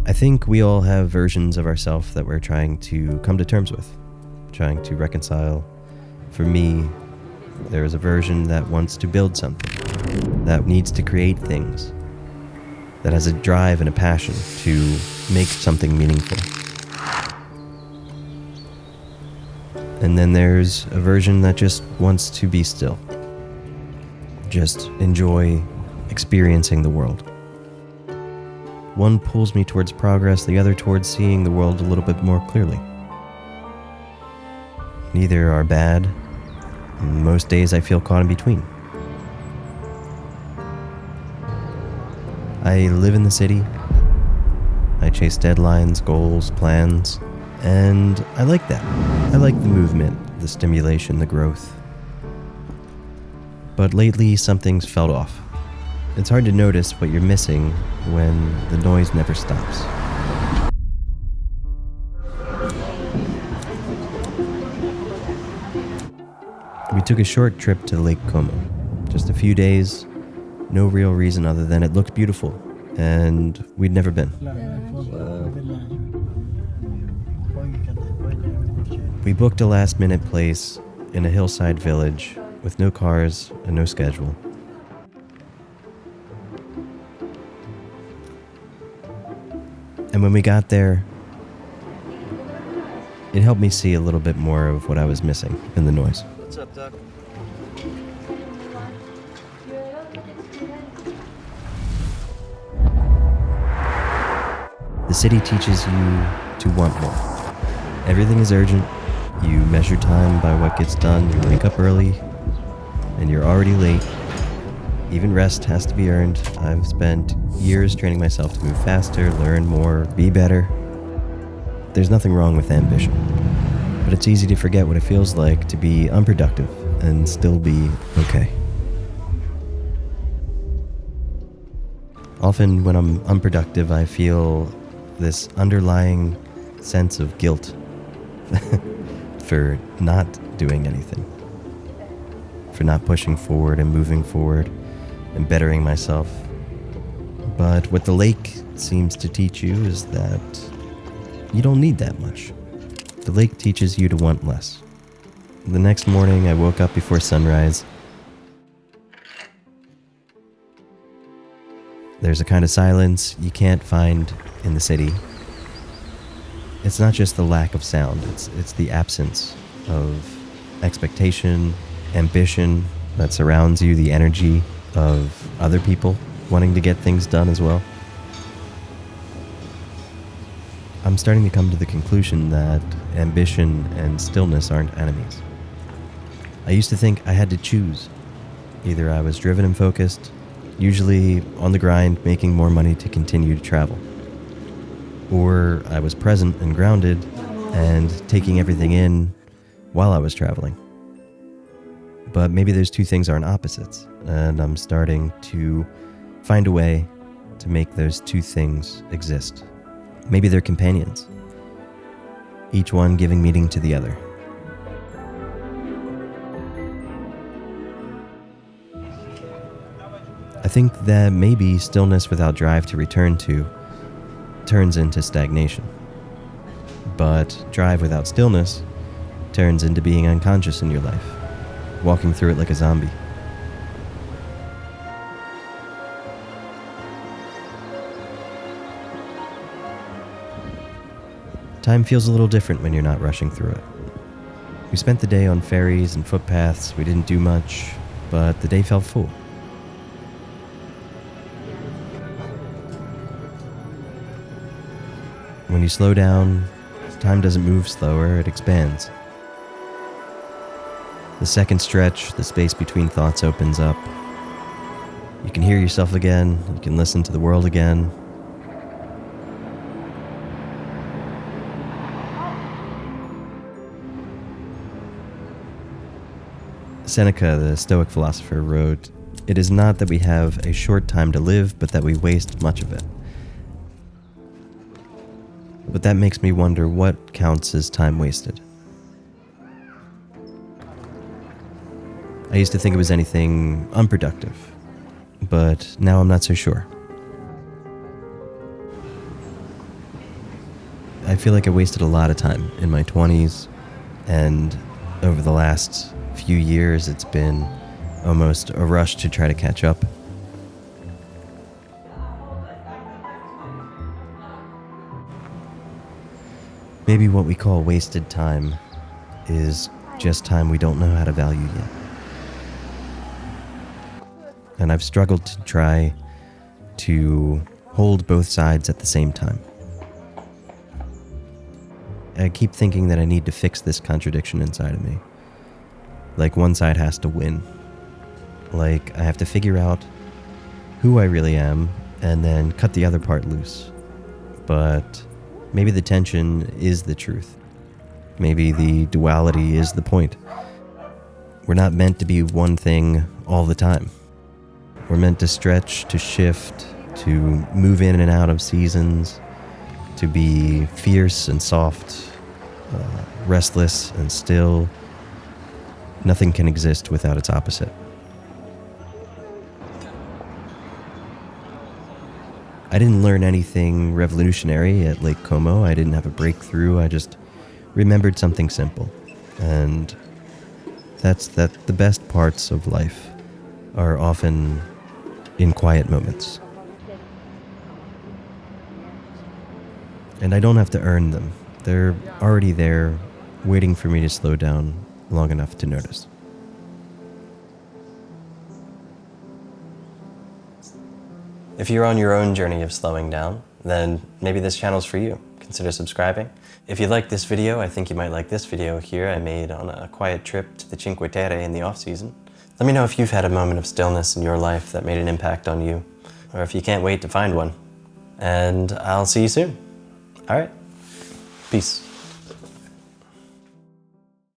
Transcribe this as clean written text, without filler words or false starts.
I think we all have versions of ourselves that we're trying to come to terms with, trying to reconcile. For me, there is a version that wants to build something, that needs to create things, that has a drive and a passion to make something meaningful. And then there's a version that just wants to be still, just enjoy experiencing the world. One pulls me towards progress, the other towards seeing the world a little bit more clearly. Neither are bad. Most days I feel caught in between. I live in the city. I chase deadlines, goals, plans, and I like that. I like the movement, the stimulation, the growth. But lately, something's felt off. It's hard to notice what you're missing when the noise never stops. We took a short trip to Lake Como. Just a few days, no real reason other than it looked beautiful, and we'd never been. We booked a last-minute place in a hillside village with no cars and no schedule. And when we got there, it helped me see a little bit more of what I was missing in the noise. What's up, Doc? The city teaches you to want more. Everything is urgent. You measure time by what gets done. You wake up early, and you're already late. Even rest has to be earned. I've spent years training myself to move faster, learn more, be better. There's nothing wrong with ambition, but it's easy to forget what it feels like to be unproductive and still be okay. Often when I'm unproductive, I feel this underlying sense of guilt for not doing anything, for not pushing forward and moving forward and bettering myself. But what the lake seems to teach you is that you don't need that much. The lake teaches you to want less. The next morning, I woke up before sunrise. There's a kind of silence you can't find in the city. It's not just the lack of sound, it's the absence of expectation, ambition that surrounds you, the energy of other people wanting to get things done as well. I'm starting to come to the conclusion that ambition and stillness aren't enemies. I used to think I had to choose. Either I was driven and focused, usually on the grind, making more money to continue to travel, or I was present and grounded and taking everything in while I was traveling. But maybe those two things aren't opposites, and I'm starting to find a way to make those two things exist. Maybe they're companions, each one giving meaning to the other. I think that maybe stillness without drive to return to turns into stagnation. But drive without stillness turns into being unconscious in your life, walking through it like a zombie. Time feels a little different when you're not rushing through it. We spent the day on ferries and footpaths. We didn't do much, but the day felt full. When you slow down, time doesn't move slower, it expands. The second stretch, the space between thoughts opens up. You can hear yourself again, you can listen to the world again. Seneca, the Stoic philosopher, wrote, "It is not that we have a short time to live, but that we waste much of it." But that makes me wonder what counts as time wasted. I used to think it was anything unproductive, but now I'm not so sure. I feel like I wasted a lot of time in my 20s, and over the last few years, it's been almost a rush to try to catch up. Maybe what we call wasted time is just time we don't know how to value yet. And I've struggled to try to hold both sides at the same time. I keep thinking that I need to fix this contradiction inside of me. Like one side has to win. Like I have to figure out who I really am and then cut the other part loose. But maybe the tension is the truth. Maybe the duality is the point. We're not meant to be one thing all the time. We're meant to stretch, to shift, to move in and out of seasons, to be fierce and soft, restless and still. Nothing can exist without its opposite. I didn't learn anything revolutionary at Lake Como. I didn't have a breakthrough. I just remembered something simple. And that's that the best parts of life are often in quiet moments. And I don't have to earn them. They're already there, waiting for me to slow down long enough to notice. If you're on your own journey of slowing down, then maybe this channel's for you. Consider subscribing. If you like this video, I think you might like this video here I made on a quiet trip to the Cinque Terre in the off-season. Let me know if you've had a moment of stillness in your life that made an impact on you, or if you can't wait to find one. And I'll see you soon. All right, peace.